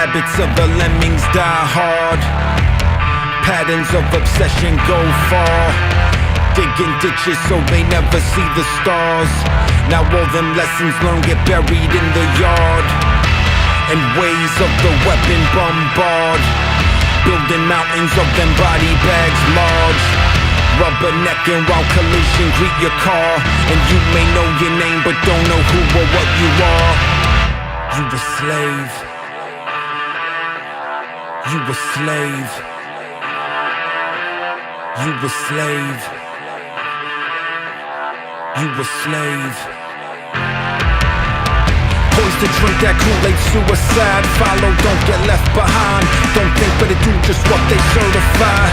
Habits of the lemmings die hard. Patterns of obsession go far. Digging ditches so they never see the stars. Now all them lessons learned get buried in the yard. And ways of the weapon bombard. Building mountains of them body bags large. Rubbernecking while collision greet your car. And you may know your name but don't know who or what you are. You a slave. You a slave. You a slave. You a slave. Poised to drink that Kool-Aid, suicide. Follow, don't get left behind. Don't think but do just what they certify.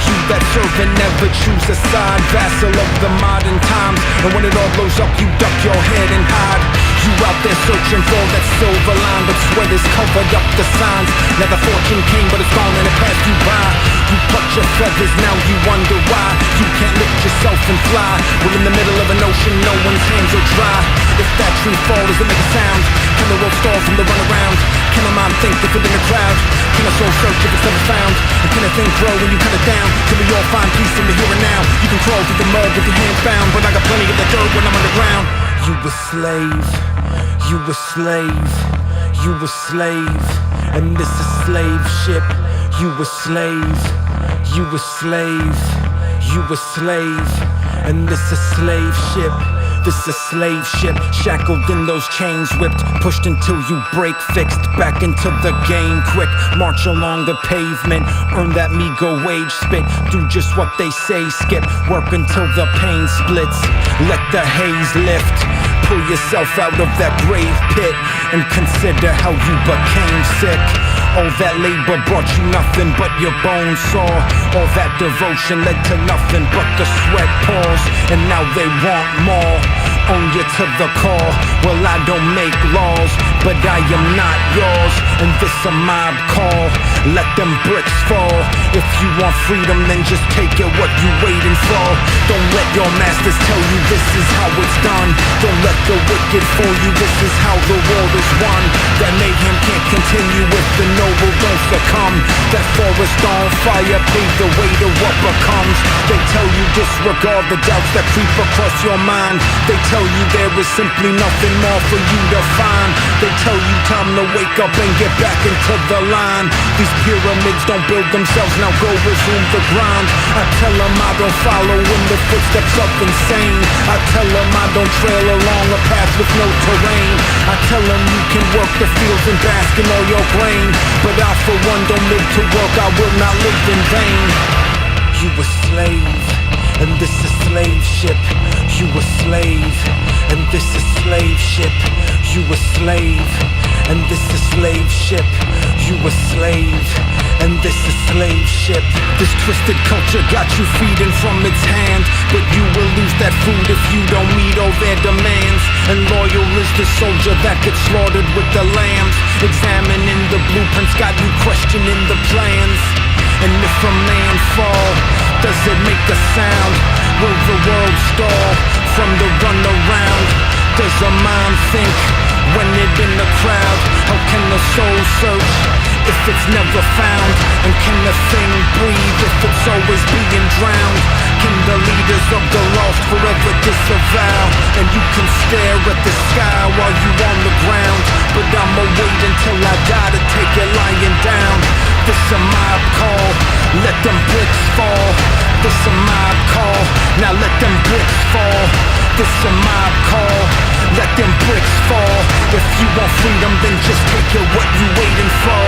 You that serve and never choose a side. Vassal of the modern times. And when it all blows up, you duck your head and hide. You out there searching for that silver line, but sweat has covered up the signs. Now the fortune came, but it's gone and it passed you by. You pluck your feathers, now you wonder why you can't lift yourself and fly. We're in the middle of an ocean, no one's hands are dry. If that tree falls, does it make a sound? Can the world stall from the runaround? Can a mind think if within a crowd? Can a soul search if it's never found? And can a thing grow when you cut it down? Can we all find peace in the here and now? You can crawl through the mud with your hands bound, but I got plenty of the dirt when I'm underground. You a slave. You a slave, you a slave, and this a slave ship. You a slave, you a slave, you a slave, and this a slave ship. This a slave ship, shackled in those chains, whipped, pushed until you break, fixed, back into the game quick. March along the pavement, earn that meager wage, spit, do just what they say, skip, work until the pain splits. Let the haze lift, pull yourself out of that grave pit, and consider how you became sick. All that labor brought you nothing but your bones sore. All that devotion led to nothing but the sweat pours. And now they want more, own you to the core. Well, I don't make laws, but I am not yours. And this a mob call, let them bricks fall. If you want freedom, then just take it, what you waiting for? Don't let your masters tell you this is how it's done. Don't let the wicked fool you, this is how the war is won. That mayhem can't continue if the noble don't succumb. That forest on fire pave the way to what becomes. They tell you disregard the doubts that creep across your mind. They tell you there is simply nothing more for you to find. They tell you time to wake up and get back into the line. These pyramids don't build themselves, now go resume the grind. I tell them I don't follow in the footsteps of insane. I tell them I don't trail along a path with no terrain. I tell them you can work the fields and bask in all your grain, but I for one don't live to work, I will not live in vain. You a slave, and this a slave ship. You a slave, and this a slave ship. You a slave, and this a slave ship. You a slave, and this a slave ship. This twisted culture got you feeding from its hand, but you will lose that food if you don't meet all their demands. And loyal is the soldier that gets slaughtered with the lambs. Examining the blueprints got you questioning the plans. And if a man fall, does it make a sound? Will the world stall from the runaround? Does a mind think when it in the crowd? How can the soul search if it's never found? And can the thing breathe if it's always being drowned? Can the leaders of the lost forever disavow? And you can stare at the sky while you on the ground, but I'ma wait until I die to take it lying down. This a mob call, let them bricks fall. This a mob call, now let them bricks fall. This a mob call, let them bricks fall. If you want freedom, then just take it, what you waiting for?